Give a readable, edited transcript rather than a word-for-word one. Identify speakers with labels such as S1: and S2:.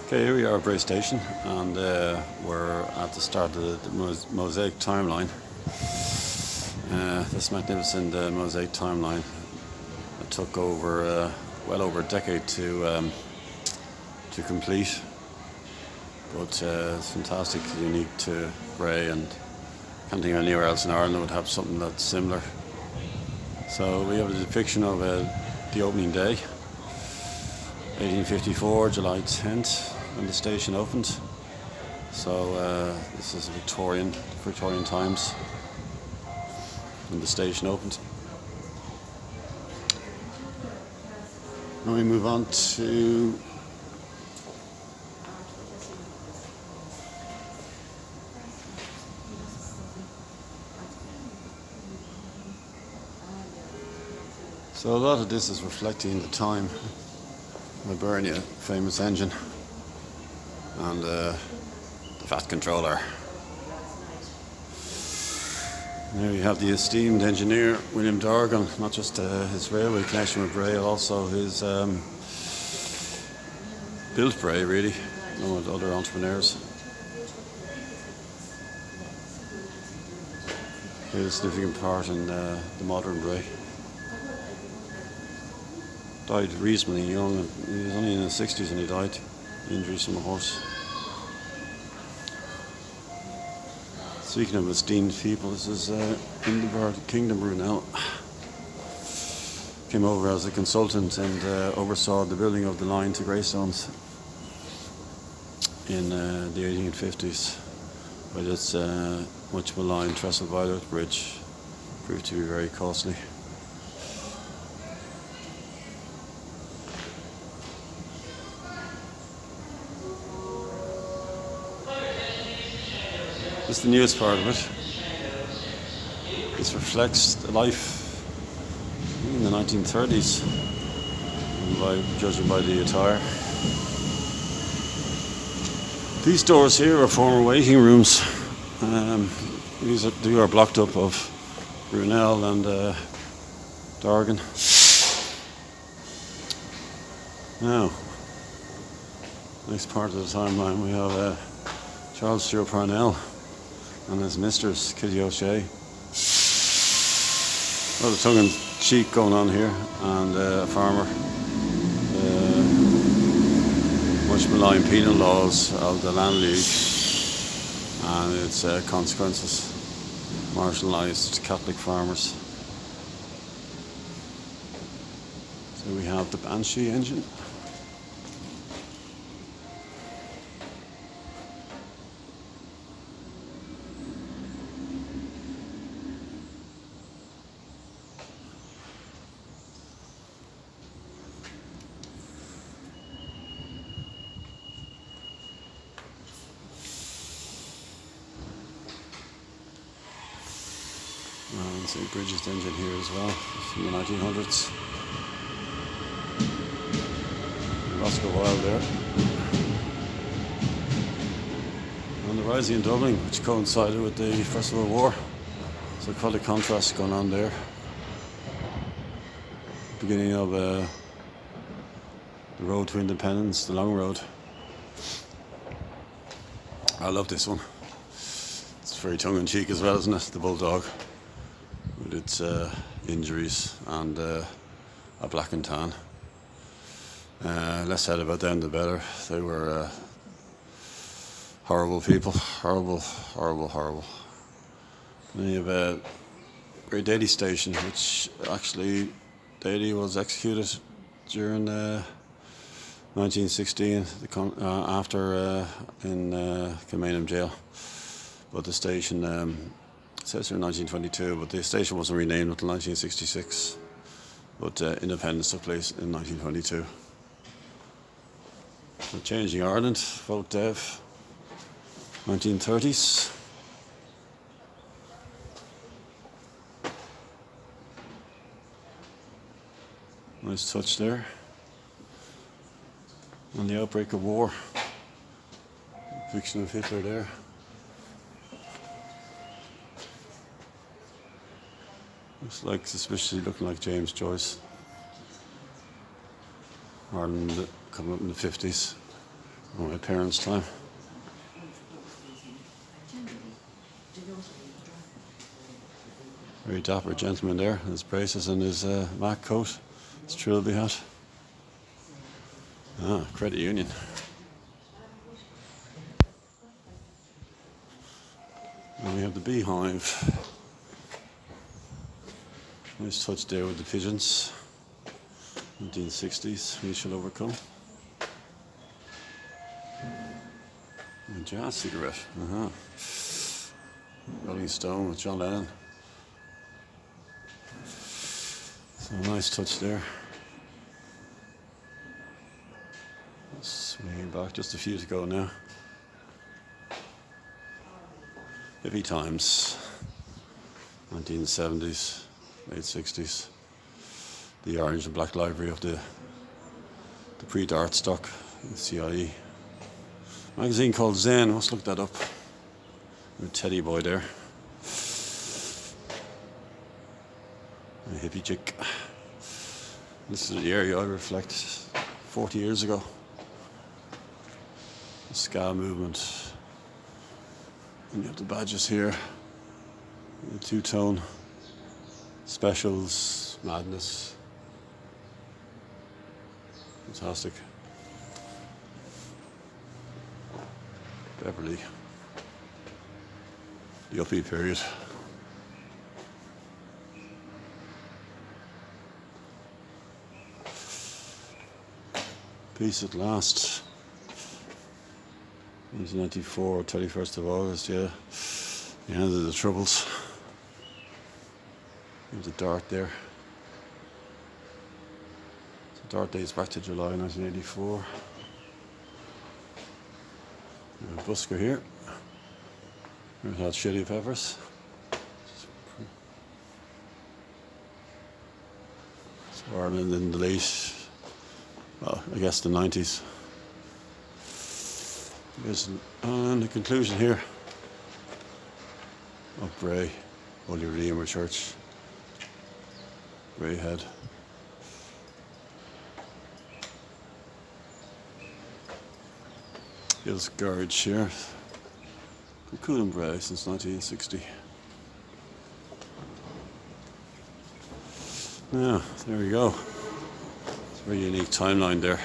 S1: Okay, here we are at Bray Station, and we're at the start of the Mosaic timeline. This magnificent Mosaic timeline. It took over well over a decade to complete, but it's fantastic, unique to Bray, and can't think of anywhere else in Ireland that would have something that's similar. So we have a depiction of the opening day, 1854, July 10th, when the station opened. So this is Victorian times when the station opened. Now we move on to so a lot of this is reflecting the time. Hibernia, famous engine, and the fat controller. There you have the esteemed engineer William Dorgan, not just his railway connection with Bray, also his built Bray, really, along with other entrepreneurs. He had a significant part in the modern Bray. Died reasonably young. He was only in his 60s when he died. Injuries from a horse. Speaking of esteemed people, this is in the Kingdom Brunel. Came over as a consultant and oversaw the building of the line to Greystones in the 1850s. But this much maligned trestle viaduct bridge proved to be very costly. This is the newest part of it. This reflects the life in the 1930s, judging by the attire. These doors here are former waiting rooms. These are blocked up of Brunel and Dorgan. Now, next part of the timeline, we have Charles Stewart Parnell and his mistress, Kitty O'Shea. A lot of tongue-in-cheek going on here, and a farmer. Much maligned penal laws of the Land League and its consequences. Marginalised Catholic farmers. So we have the Banshee engine. And St. Bridget's engine here as well, from the 1900s. Roscoe Wild there. And the rising in Dublin, which coincided with the First World War. So quite a contrast going on there. Beginning of the road to independence, the long road. I love this one. It's very tongue-in-cheek as well, isn't it? The bulldog, with its injuries and a black and tan. Less said about them, the better. They were horrible people. Horrible. And you have Bray Daly Station, which actually Daly was executed during 1916 after in Kilmainham jail. But the station, it says here 1922, but the station wasn't renamed until 1966. But independence took place in 1922. So changing Ireland, folk dev, 1930s. Nice touch there. And the outbreak of war. Depiction of Hitler there. Looks like suspiciously looking like James Joyce. Ireland coming up in the 50s. Oh, my parents' time. Very dapper gentleman there, his braces and his Mac coat, his trilby hat. Ah, credit union. And we have the beehive. Nice touch there with the pigeons. 1960s, we shall overcome. A jazz cigarette. Rolling Stone with John Lennon. So a nice touch there. Swinging back just a few to go now. Hippie times. 1970s, late 60s. The orange and black library of the pre-dart stock, the CIE. Magazine called Zen, let's look that up. With Teddy Boy there. A hippie chick. This is the area I reflect 40 years ago. The ska movement. And you have the badges here. The two-tone. Specials, madness. Fantastic. Beverly. The uppie period. Peace at last. 1994, 31st of August, yeah. The end of the Troubles. There's a dart there. The dart dates back to July 1984. A busker here. Red Hot Chili Peppers. So Ireland in the late, well, I guess the 90s. And the conclusion here of Bray, Holy Redeemer Church, Bray Head. Hills Garage here. Cool in Bray since 1960. Yeah, there we go. It's a very unique timeline there.